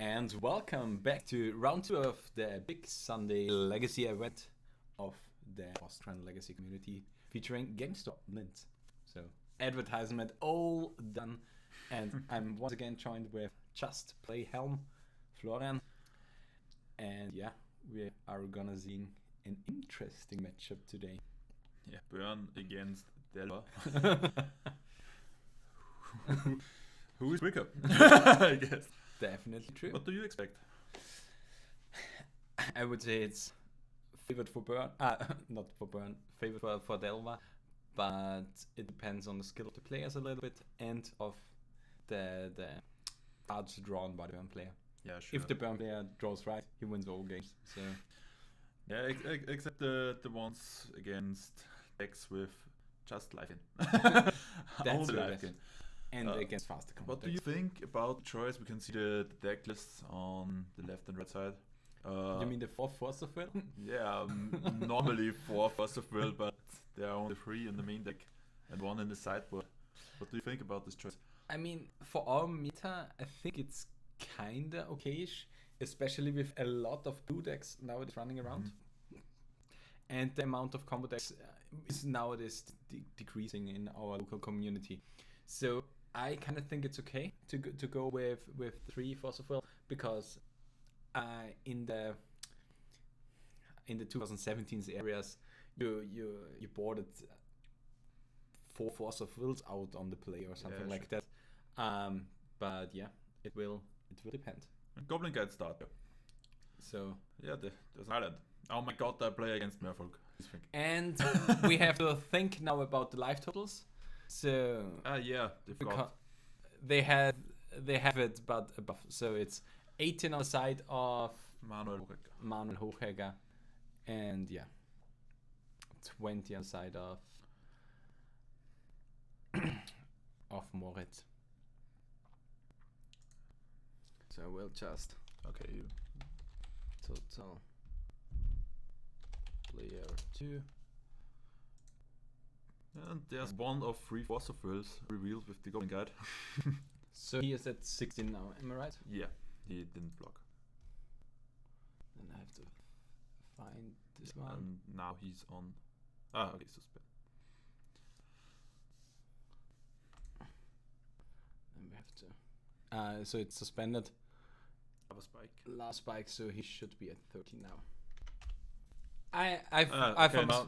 and welcome back to round 2 of the Big Sunday Legacy event of the Austrian Legacy community featuring Gamestore Linz. So, advertisement all done, and I'm once again joined with Just Play Helm, Florian, and yeah, we are gonna see an interesting matchup today. Yeah, Burn against Delva. Who is quicker? I guess. Definitely true. What do you expect? I would say it's favored for Burn. Not for Burn. Favored for Delva, but it depends on the skill of the players a little bit and of the cards drawn by the Burn player. Yeah, sure. If the Burn player draws right, he wins all games. So yeah, except the ones against decks with just life in. that's Only right. life in. And against faster combat. What do you think about the choice? We can see the deck lists on the left and right side. You mean the 4 Force of Will? Yeah, normally 4 First of Will, but there are only 3 in the main deck and 1 in the sideboard. What do you think about this choice? I mean, for our meta, I think it's kinda okayish, especially with a lot of blue decks nowadays running around. And the amount of combo decks is nowadays decreasing in our local community. So I kind of think it's okay to go with 3 Force of Will, because in the 2017's areas you boarded 4 Force of Wills out on the play or something like that. But yeah, it will depend. And Goblin Guide start. So yeah, there's an island. Oh my god, I play against Merfolk. And we have to think now about the life totals. So yeah, they have it, but above. So it's 18 on the side of Manuel Hochegger, and yeah, 20 on the side of Moritz. So we'll just total player 2. And there's 1 of 3 Force of Wills revealed with the Goblin Guide. So he is at 16 now, am I right? Yeah, he didn't block. Then I have to find this one. And now he's on. Okay, suspend. Then we have to. So it's suspended. Last spike, so he should be at 13 now.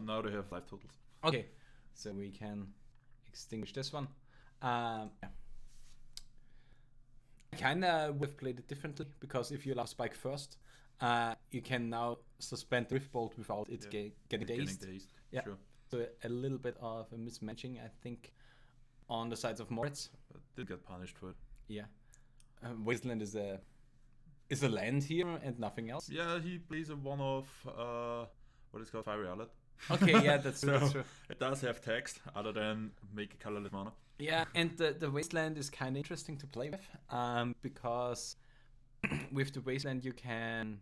Now they have life totals. Okay, so we can extinguish this one. Yeah. Kinda we've played it differently, because if you allow spike first, you can now suspend Rift Bolt without it getting dazed. Yeah. Sure. So a little bit of a mismatching, I think, on the sides of Moritz. But did get punished for it. Yeah. Wasteland is a land here and nothing else. Yeah, he plays a 1 of what is called Fiery Outlet. Okay, yeah, that's true. That's true. It does have text other than make a colorless mana. Yeah, and the Wasteland is kind of interesting to play with, because with the Wasteland you can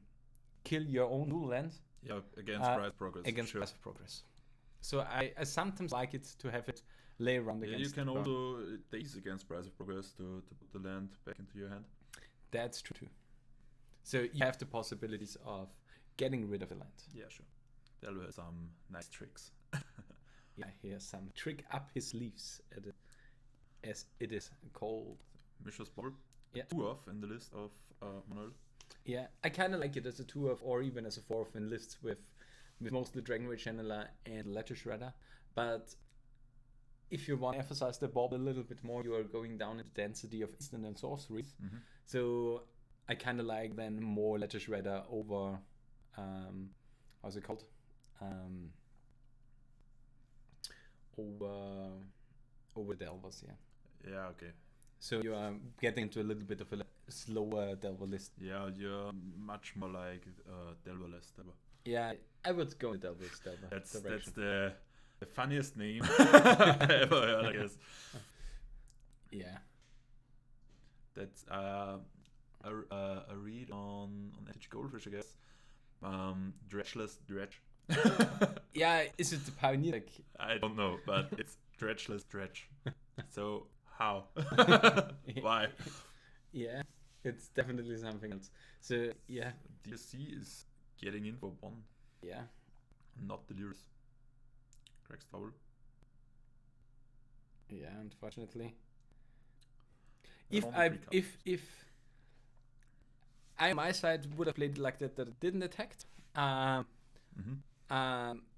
kill your own blue land. Yeah, against Price Progress. Against Price of Progress. So I sometimes like it to have it lay around against. You can also daze against Price of Progress to put the land back into your hand. That's true too. So you have the possibilities of getting rid of a land. Yeah, sure. Delva has some nice tricks. Yeah, he has some trick up his sleeves, as it is called. Mishra's Bubble. Yeah. 2 of in the list of Manuel. Yeah, I kind of like it as a 2 of, or even as a 4 of in lists with mostly Dragon Rage Channeler and Ledger Shredder. But if you want to emphasize the Bob a little bit more, you are going down in the density of instant and sorceries. Mm-hmm. So I kind of like then more Ledger Shredder over how's it called? Over Delvers, yeah. Yeah, okay. So you are getting into a little bit of a slower Delver list. Yeah, you're much more like Delver-less Delver. Yeah, I would go with Delver-less Delver. That's the funniest name I ever heard, I guess. Yeah. That's a read on Edge Goldfish, I guess. Dredgeless Dredge. Yeah, is it the Pioneer deck? I don't know, but it's Dredgeless Dredge. So how? Why? Yeah, It's definitely something else. So yeah, DSC is getting in for 1, yeah. not delirious. Greg's foul. Yeah, unfortunately. And only 3 cards. If I on my side would have played like that it didn't attack.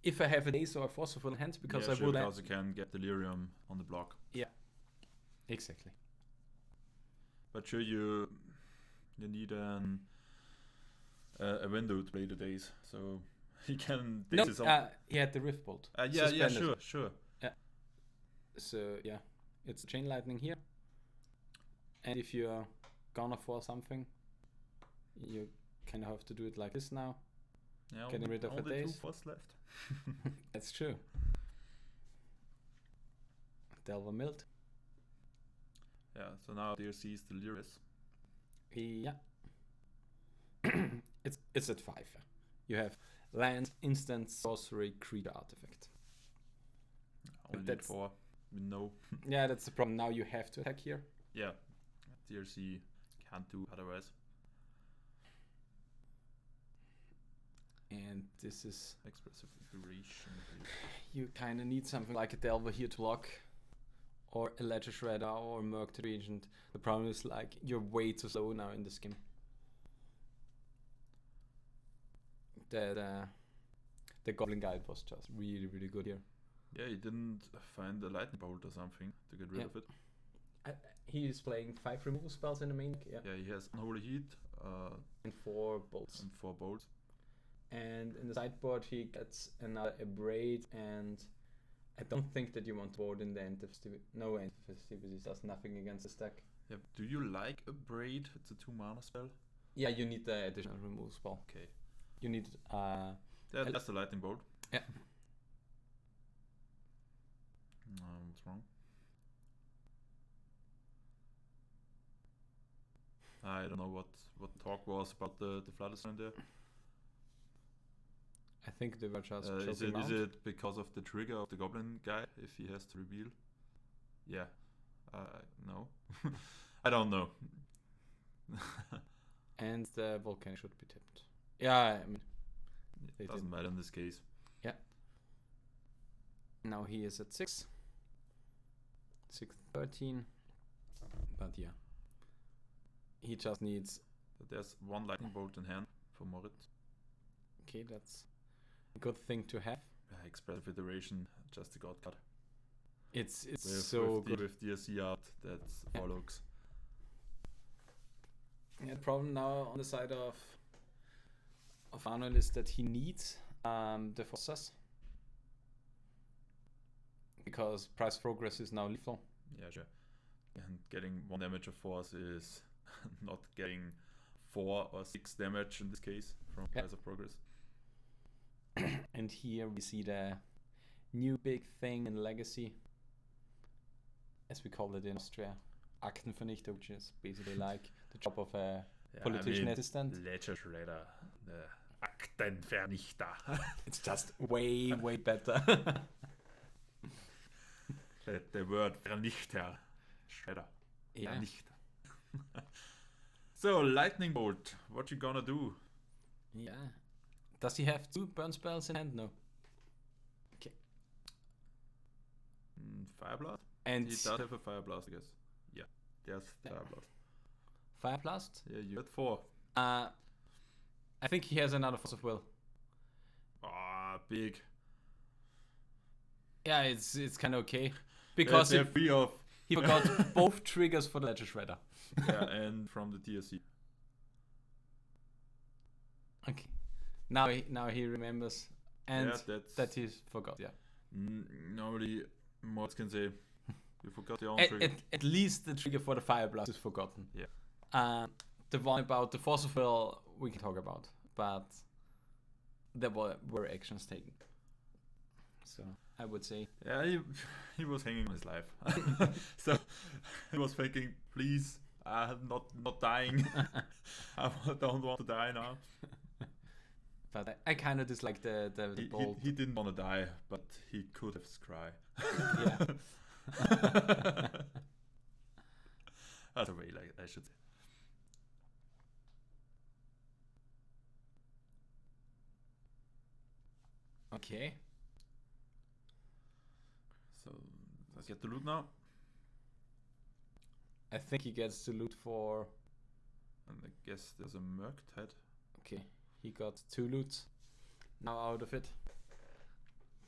If I have an ace or a forceful hand, because yeah, I sure, would because you can get delirium on the block. exactly. But sure, you need a window to play the days, so he can. No, This is he had the rift bolt. yeah, suspended. sure. So yeah, it's chain lightning here, and if you're gonna force something, you kind of have to do it like this now. Yeah, Getting rid of a only days. 2 force left. That's true. Delver Milt. Yeah, so now DRC is delirious. Yeah. it's at 5. You have land, instant, sorcery, creature, artifact. Only That's- 4. No. Yeah, that's the problem. Now you have to attack here. Yeah, DRC can't do otherwise. And this is... Expressive Liberation. You kind of need something like a Delver here to lock. Or a Ledger Shredder or Merc the Regent. The problem is like you're way too slow now in this game. The Goblin Guide was just really, really good here. Yeah, he didn't find a lightning bolt or something to get rid Yeah. of it. He is playing 5 removal spells in the main deck, Yeah, he has Unholy Heat and 4 bolts. and 4 bolts. And in the sideboard he gets another Abrade, and I don't think that you want to board in the end of no end of festivities. Does nothing against the stack. Yeah, do you like a braid? It's a 2 mana spell. Yeah, you need the additional removal spell. Okay. You need Yeah, that's the lightning bolt. Yeah. What's wrong? I don't know what talk was about the Flatterstone there. I think they were just Is joking around. it because of the trigger of the goblin guy if he has to reveal? Yeah. No. I don't know. And the volcano should be tipped. Yeah, I mean, they It doesn't did. matter in this case. Now he is at 6. 613. But yeah. He just needs... But there's 1 lightning bolt in hand for Moritz. Okay, that's a good thing to have. Expressive Iteration, just a god card. It's With, so with, good. with DSC out, that's Yeah. follows. Yeah, the problem now on the side of Manuel is that he needs the forces. Because Price Progress is now lethal. Yeah, sure. And getting 1 damage of force is not getting 4 or 6 damage in this case from Yeah. Price of Progress. And here we see the new big thing in Legacy, as we call it in Austria, Aktenvernichter, which is basically like the job of a politician assistant. Ledger Shredder, the Aktenvernichter. It's just way, way better. the word Vernichter. Shredder. Yeah. Vernichter. So, Lightning Bolt, what you gonna do? Yeah. Does he have 2 burn spells in hand? No. Okay. Fire Blast? And He does have a Fire Blast, I guess. Yeah, yes, Yeah. Fire Blast. Fire Blast? Yeah, you had 4. I think he has another Force of Will. Ah, big. Yeah, it's kind of okay. Because They're free of. he forgot both triggers for the Ledger Shredder. Yeah, and from the TSC. Okay. Now he remembers. And Yeah, that's that he forgot, yeah. Normally, Moritz can say, you forgot your own At, trigger. at least the trigger for the Fire Blast is forgotten. Yeah. The one about the Force of Will we can talk about, but there were actions taken. So I would say Yeah, he was hanging on his life. So he was thinking, please, not dying. I don't want to die now. but I kind of dislike the bold. He didn't want to die, but he could have scry. Yeah. That's a way, like I should say. Okay. So let's get the loot now. I think he gets to loot for... And I guess there's a Merc head. Okay, he got 2 loots now out of it.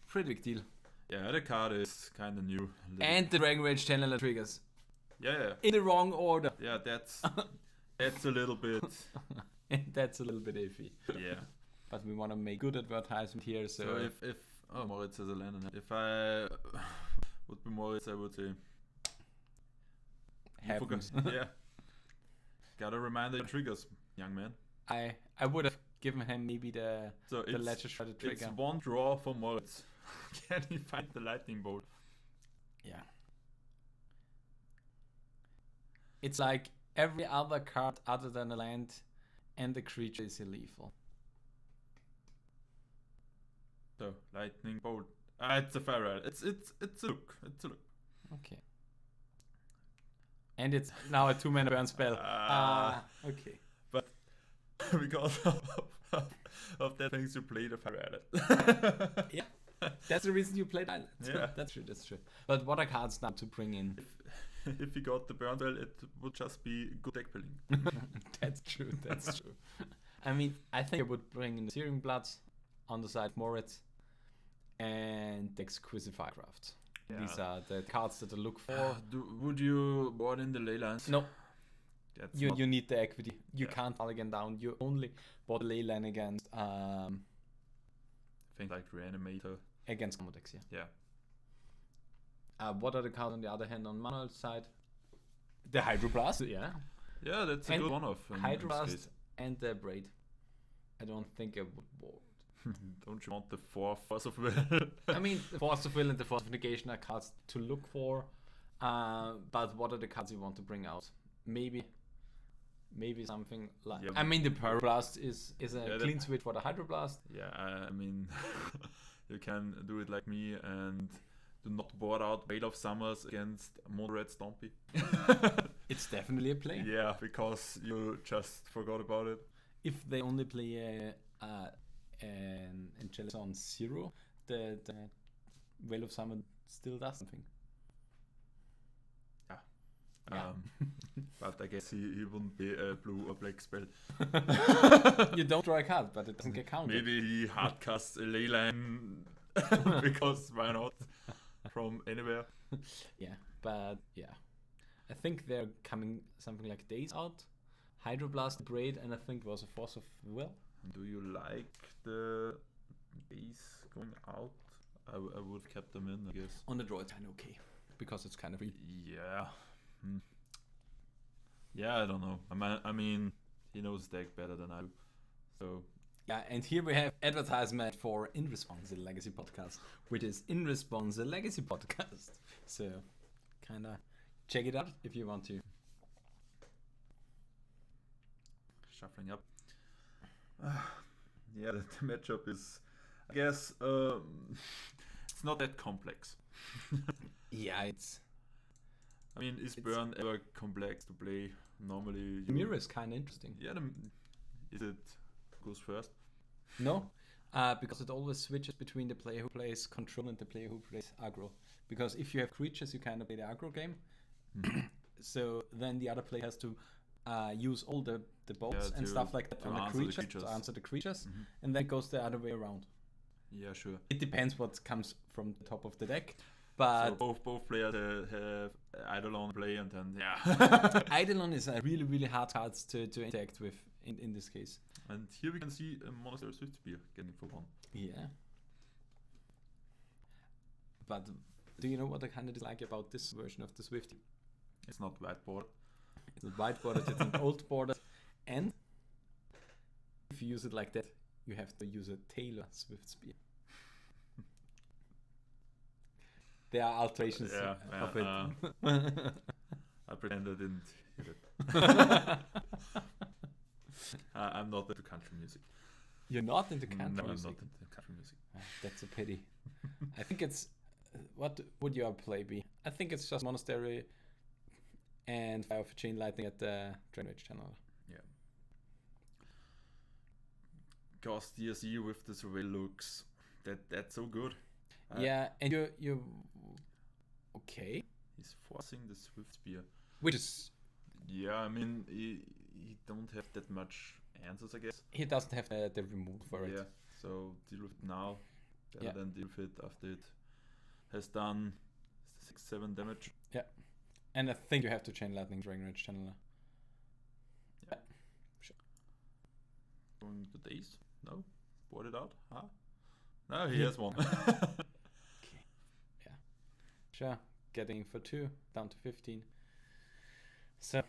Pretty big deal. Yeah, the card is kind of new. And the Dragon Rage Channeler triggers. Yeah. In the wrong order. Yeah, that's a little bit. And that's a little bit iffy. Yeah. But we want to make good advertisement here, so... So if Moritz has a land on it. If I would be Moritz, I would say... Happens. Yeah. Gotta remind the triggers, young man. I would have given him maybe the Ledger Shredder trigger. It's one draw for Moritz. Can he find the lightning bolt? Yeah. It's like every other card other than a land and the creature is illegal. So lightning bolt. It's a fire red. It's a look. It's a look. Okay. And it's now a 2-mana burn spell. Okay. But because of that things you play the fire red. Yeah. That's the reason you played Island. Yeah. That's true. But what are cards now to bring in? If you got the burn spell, it would just be good deck building. That's true. I mean, I think I would bring in the Searing Bloods on the side, Moritz, and the Exquisite Firecraft. Yeah. These are the cards that I look for. Would you board in the ley lines? No. You need the equity. You can't mulligan down. You only board the ley line against things like Reanimator. Against combo decks, Yeah. What are the cards on the other hand on Manuel's side? The Hydroblast, yeah. Yeah, that's a good one of Hydroblast and the Braid. I don't think I would board. Don't you want the Force of Will? I mean, the Force of Will and the Force of Negation are cards to look for. But what are the cards you want to bring out? Maybe something like... I mean, the Pyroblast is a clean switch for the Hydroblast. Yeah, I mean, you can do it like me and do not board out Veil of Summers against Mono-Red Stompy. It's definitely a play. Yeah, because you just forgot about it. If they only play an Angelus on 0, the Veil of Summer still does something. Yeah. But I guess he wouldn't be a blue or black spell. You don't draw a card, but it doesn't get counted. Maybe he hardcasts a leyline because why not? From anywhere. Yeah, but yeah. I think they're coming something like Days Out, Hydroblast, Braid, and I think was a Force of Will. Do you like the Days going out? I would have kept them in, I guess. On the draw it's kind of okay, because it's kind of free. Yeah. Yeah, I don't know. I mean, he knows the deck better than I do. So... Yeah, and here we have advertisement for In Response, the Legacy Podcast, which is In Response, the Legacy Podcast. So, kind of check it out if you want to. Shuffling up. Yeah, the matchup is, I guess, it's not that complex. Yeah, it's... I mean, is Burn ever complex to play? Normally... Mirror is kind of interesting. Yeah, is it goes first? No, because it always switches between the player who plays control and the player who plays aggro. Because if you have creatures, you kind of play the aggro game. So then the other player has to use all the bolts and stuff like that on the creatures to answer the creatures, and then it goes the other way around. Yeah, sure. It depends what comes from the top of the deck. But so both players have Eidolon play, and then Eidolon is a really hard card to interact with in this case. And here we can see a Monastery Swift Spear getting for 1. Yeah. But do you know what I kind of dislike about this version of the Swifty? It's not whiteboard. It's not whiteboarded, it's an old border. And if you use it like that, you have to use a Taylor Swift Spear. There are alterations of it. I pretend I didn't hear it. I'm not into country music. You're not into country music? No, I'm not into country music. That's a pity. I think it's... What would your play be? I think it's just Monastery and Fire of Chain Lightning at the Dragon Rage channel. Yeah. Cast DSE with the surveil looks that's so good. Yeah, and you're okay, He's forcing the Swift Spear. which is Yeah, I mean, he don't have that much answers, I guess. he doesn't have the remove for Yeah, it. so deal with it now, better Yeah. than deal with it after it has done 6-7 damage. Yeah, and I think you have to chain lightning Dragon Rage Channeler. Going to days? No? Board it out? Huh? No, he Yeah. has one. Okay. Yeah. Sure. Getting for 2 down to 15. So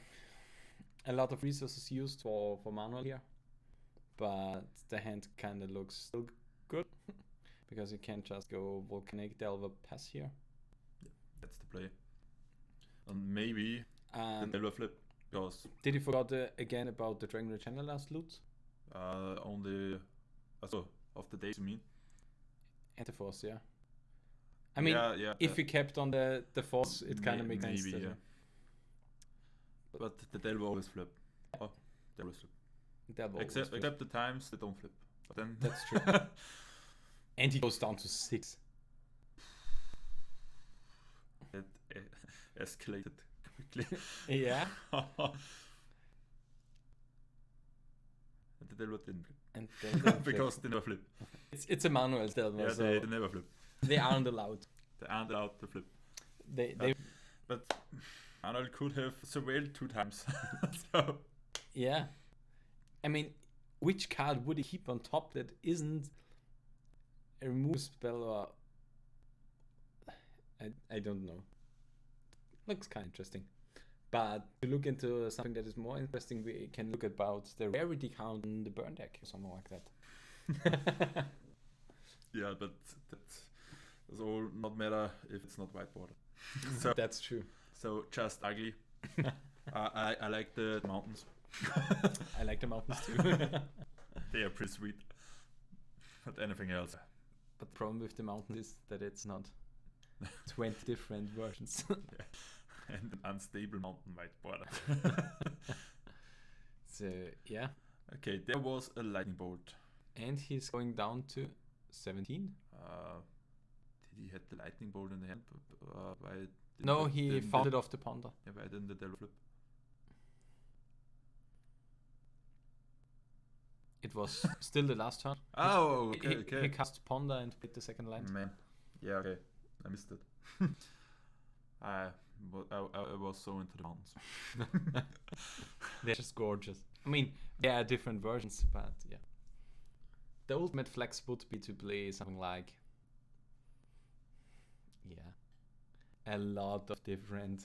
a lot of resources used for Manuel here. But the hand kinda looks still good. Because you can't just go Volcanic Delver pass here. That's the play. And maybe the Delver flip. Because Did you forgot again about the Dragon Rage Channeler's loot? only... Also, of the days you mean? And the force, yeah. I mean, yeah, if we kept on the force, it kind of makes sense. Maybe, doesn't yeah. it? But the Delver always flip. Oh, they always flip. Devil always Except flip. the times they don't flip. But then That's true. And he goes down to 6. it escalated quickly. Yeah. And the Delver didn't flip. And then they flip. Because they never flip. it's a Manuel Delver, Yeah, so they never flip. they aren't allowed. They aren't allowed to flip. They But Manuel could have surveilled 2 times. So yeah. I mean, which card would he keep on top that isn't a remove spell or I don't know. Looks kind of interesting. But to look into something that is more interesting, we can look about the rarity count in the burn deck or something like that. yeah, but that does all not matter if it's not white border. So That's true. so just ugly. I like the mountains. I like the mountains too. They are pretty sweet. But anything else? But the problem with the mountains is that it's not 20 different versions. And an unstable mountain white border. So yeah, Okay, there was a lightning bolt. and he's going down to 17. Did he have the lightning bolt in the hand? Why didn't No, the- he didn't found the- it off the ponder. Yeah, why didn't the Delver flip? It was still the last turn. Oh, okay, He cast ponder and played the second land. Man, yeah, okay, I missed it. I was so into the mountains. They're just gorgeous. I mean, there are different versions, but yeah. The ultimate flex would be to play something like, yeah, a lot of different,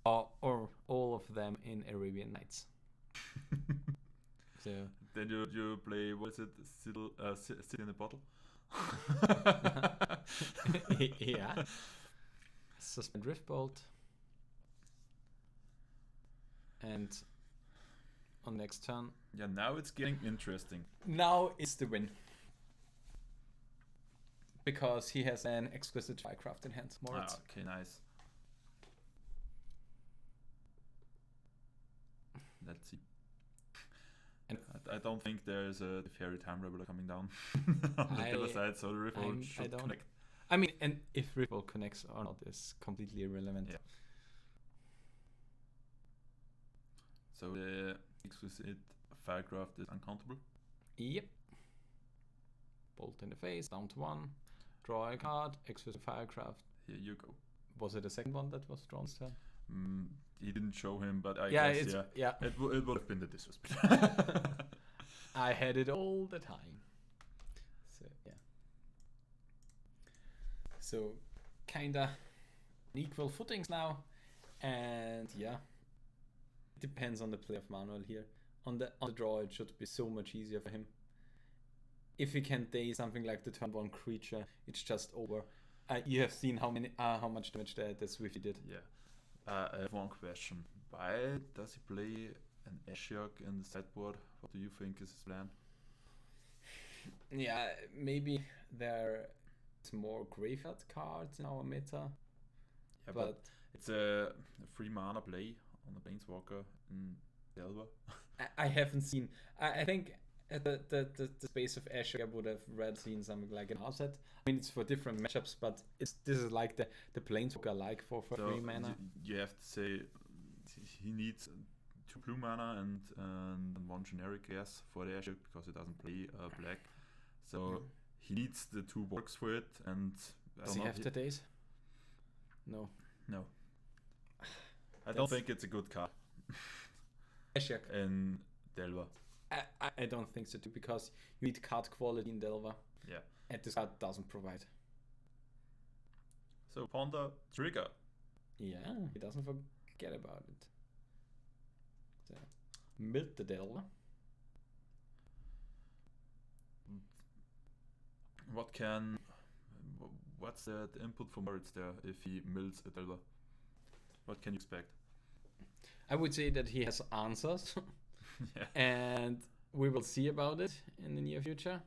or all of them in Arabian Nights. So Then you play, what is it, sit in a bottle? yeah, suspend Riftbolt, and on next turn. Yeah, now it's getting interesting. Now is the win. Because he has an exquisite Firecraft in hand, Moritz. Okay, nice. Let's see. And I don't think there is a Fairy Time Rebel coming down on the other side, so the Riftbolt I should don't- connect. I mean, and if Riftbolt connects or not is completely irrelevant. Yeah. So the exquisite Firecraft is uncountable. Yep. Bolt in the face, down to 1. Draw a card, exquisite Firecraft. Here you go. Was it the second one that was drawn this turn? He didn't show him, but I Yeah, guess, it's, yeah. yeah. It would have been the disrespect. I had it all the time. So yeah. So kinda equal footings now, and yeah, it depends on the play of Manuel here. On the draw, it should be so much easier for him. If he can day something like the turn 1 creature, it's just over. You have seen how much damage the Swifty did. Yeah. I have one question. Why does he play an Ashiok in the sideboard? What do you think is his plan? Yeah, maybe there's more graveyard cards in our meta. Yeah, but it's a 3 mana play on the Planeswalker in Delver. I haven't seen. I think at the space of Asher, I would have rather seen something like an outset. I mean, it's for different matchups, but this is like the Planeswalker like for 3 mana. You have to say he needs 2 blue mana and 1 generic gas for the Asher because he doesn't play black. So he needs the 2 works for it. And does he have the days? No. I don't think it's a good card. Asher. In Delver. I don't think so too, because you need card quality in Delver. Yeah. And this card doesn't provide. So Ponder, trigger. Yeah, he doesn't forget about it. So, milt the Delver. What's the input for Moritz there if he mills a Delver? What can you expect? I would say that he has answers. Yeah. And we will see about it in the near future.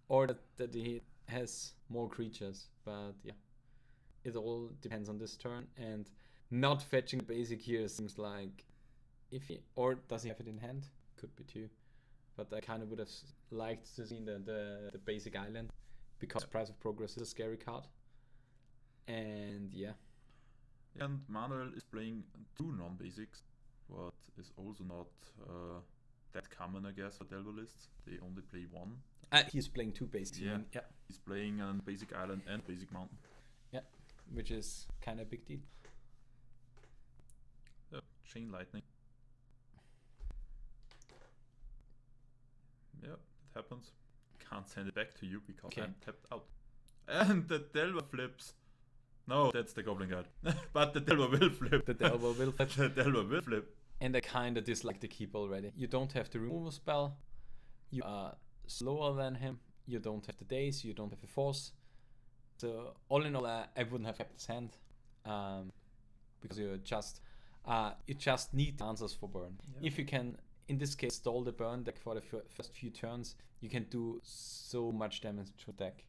Or that he has more creatures. But yeah, it all depends on this turn. And not fetching basic here seems like or does he have it in hand? Could be too. But I kind of would have liked to see the basic island, because Price of Progress is a scary card. And yeah. And Manuel is playing 2 non-basics, what is also not that common, I guess, for Delver lists. They only play 1. He's playing 2 basics. Yeah. He's playing a basic island and basic mountain. Yeah, which is kind of a big deal. Chain lightning. Yeah, it happens. Can't send it back to you because I'm tapped out. And the Delver flips. No, that's the Goblin card. But the Delver will flip. The Delver will flip. The Delver will flip. And I kind of dislike the keep already. You don't have the removal spell. You are slower than him. You don't have the days. You don't have the force. So all in all, I wouldn't have kept his hand, because you just need answers for burn. Yeah. If you can, in this case, stall the burn deck for the first few turns, you can do so much damage to the deck.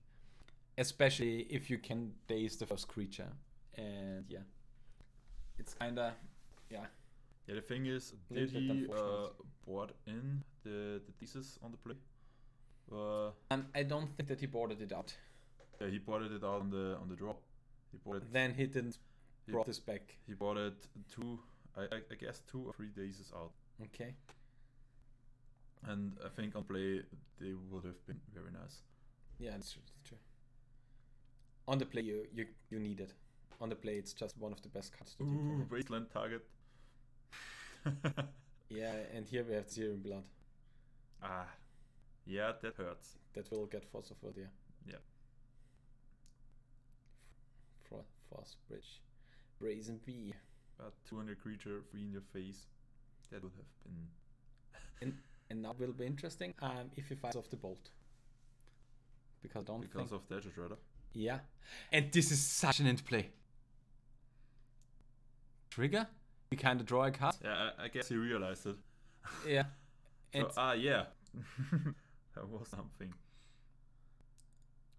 Especially if you can daze the first creature. And yeah, it's kinda, Yeah, the thing is, did he board in the thesis on the play? I don't think that he boarded it out. Yeah, he boarded it out on the draw. Then he didn't brought this back. He boarded 2, I guess 2 or 3 days out. Okay. And I think on play they would have been very nice. Yeah, that's true. On the play, you need it. On the play, it's just one of the best cards. Wasteland target. Yeah, and here we have Searing Blood. Yeah, that hurts. That will get Force of Will, Yeah. Force Bridge. Brazen V. But 200 creature, 3 in your face. That would have been... And now will be interesting if he fires off the bolt. Because of the Edge Shredder. Yeah. And this is such an end play. Trigger? You kind of draw a card. Yeah, I guess he realized it. Yeah. So, yeah. That was something.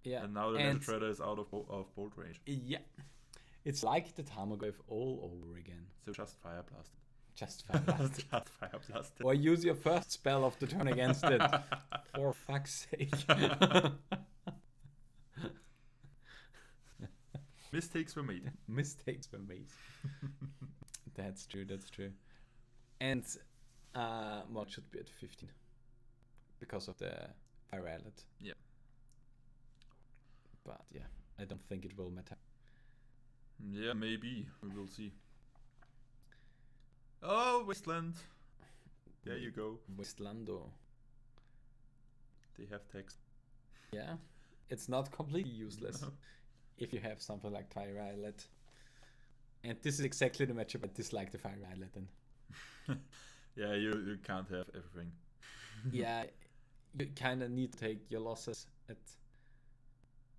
Yeah. And now the Edge Shredder is out of bolt range. Yeah. It's like the Tarmogoyf all over again. So just Fire Blast. Just Fire Blast. Just Fire Blast. Or use your first spell of the turn against it. For fuck's sake. Mistakes were made. That's true. And Mod should be at 15. Because of the Fire Islet. Yeah. But yeah, I don't think it will matter. Yeah, maybe. We will see. Oh, Wasteland. There you go. Wastelando. They have text. Yeah. It's not completely useless. No. If you have something like Fire Islet. And this is exactly the matchup I dislike the Fire Islet in. Yeah, you can't have everything. Yeah, you kind of need to take your losses at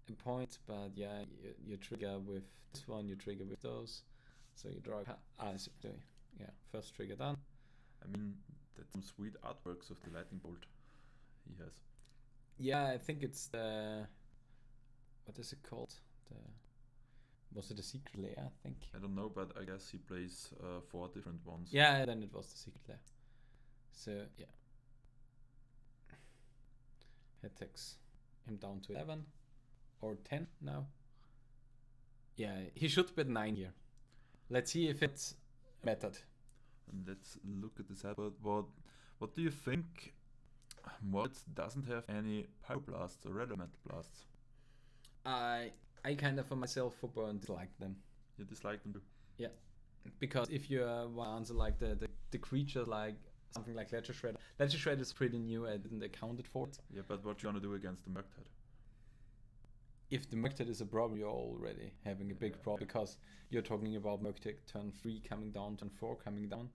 a point, but yeah, you trigger with this one, you trigger with those. So you draw a card. Yeah, first trigger done. I mean, that's some sweet artworks of the lightning bolt he has. Yeah, I think it's the... What is it called? Was it a secret layer, I think? I don't know, but I guess he plays 4 different ones. Yeah, then it was the secret layer. So, yeah. It takes him down to 11 or 10 now. Yeah, he should be at 9 here. Let's see if it's mattered. And let's look at the sideboard. What do you think? Moritz doesn't have any Pyroblasts or Red Elemental Blasts. I kind of for myself for burn dislike them. You dislike them too? Yeah, because if you want to answer like the creature like something like Ledger Shredder is pretty new. I didn't account it for it. Yeah, but what you gonna do against the Murktide? If the Murktide is a problem, you're already having a big problem because you're talking about Murktide turn 3 coming down, turn 4 coming down.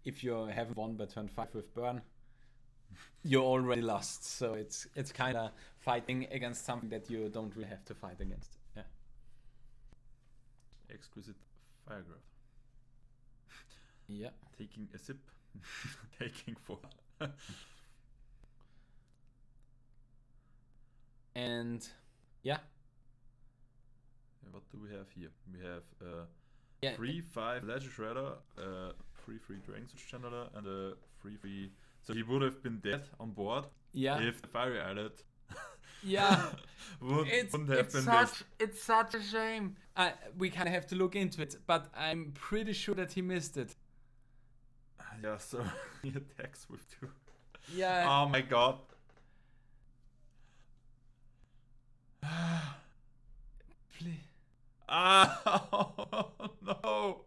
If you haven't won by turn 5 with burn, you're already lost. So it's kind of fighting against something that you don't really have to fight against. Yeah. Exquisite Firegrowth. Yeah. Taking a sip. Taking 4. And yeah. What do we have here? We have 3/5 Ledger Shredder, 3/3 Dragon Switch Channeler, and a 3/3. So he would have been dead on board if the Fiery Islet wouldn't have been missed. It's such a shame. We kind of have to look into it, but I'm pretty sure that he missed it. Yeah, so he attacks with 2. Yeah. Oh my god. Please. Oh no.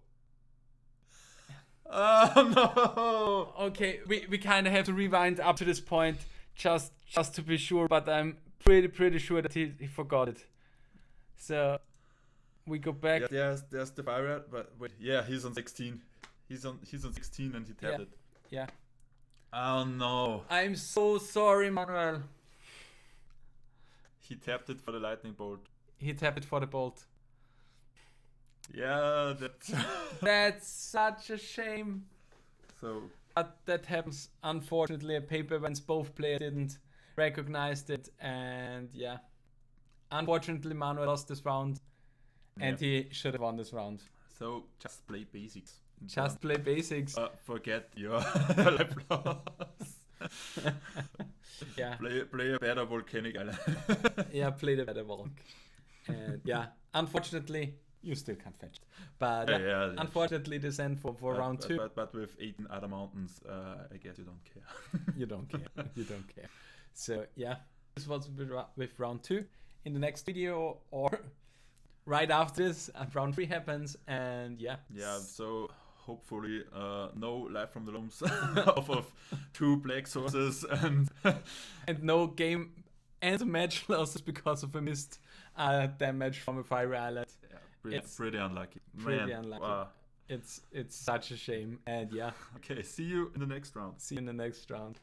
Oh no. Okay, we kind of have to rewind up to this point just to be sure, but I'm pretty sure that he forgot it. So we go back. Yeah, there's the Fire, but wait, yeah, he's on 16. He's on 16 and he tapped it. Yeah. Oh no. I'm so sorry, Manuel. He tapped it for the lightning bolt. He tapped it for the bolt. Yeah, that's such a shame. So but that happens unfortunately at paper events. Both players didn't recognize it, and yeah, unfortunately Manuel lost this round, and he should have won this round. So just play basics. Just play basics. Forget your life loss. Yeah. Play a better volcanic island. Yeah, play the better volk. And yeah, unfortunately, you still can't fetch it. But unfortunately, this end for round 2. But with 18 other mountains, I guess you don't care. You don't care. You don't care. So yeah, this was with round 2. In the next video or right after this, round 3 happens, and yeah. Yeah. So hopefully, no life from the looms of 2 black sources and no game and match losses because of a missed damage from a Fiery Islet. Yeah, it's pretty unlucky. Pretty unlucky. Wow. It's such a shame, and yeah. Okay, see you in the next round. See you in the next round.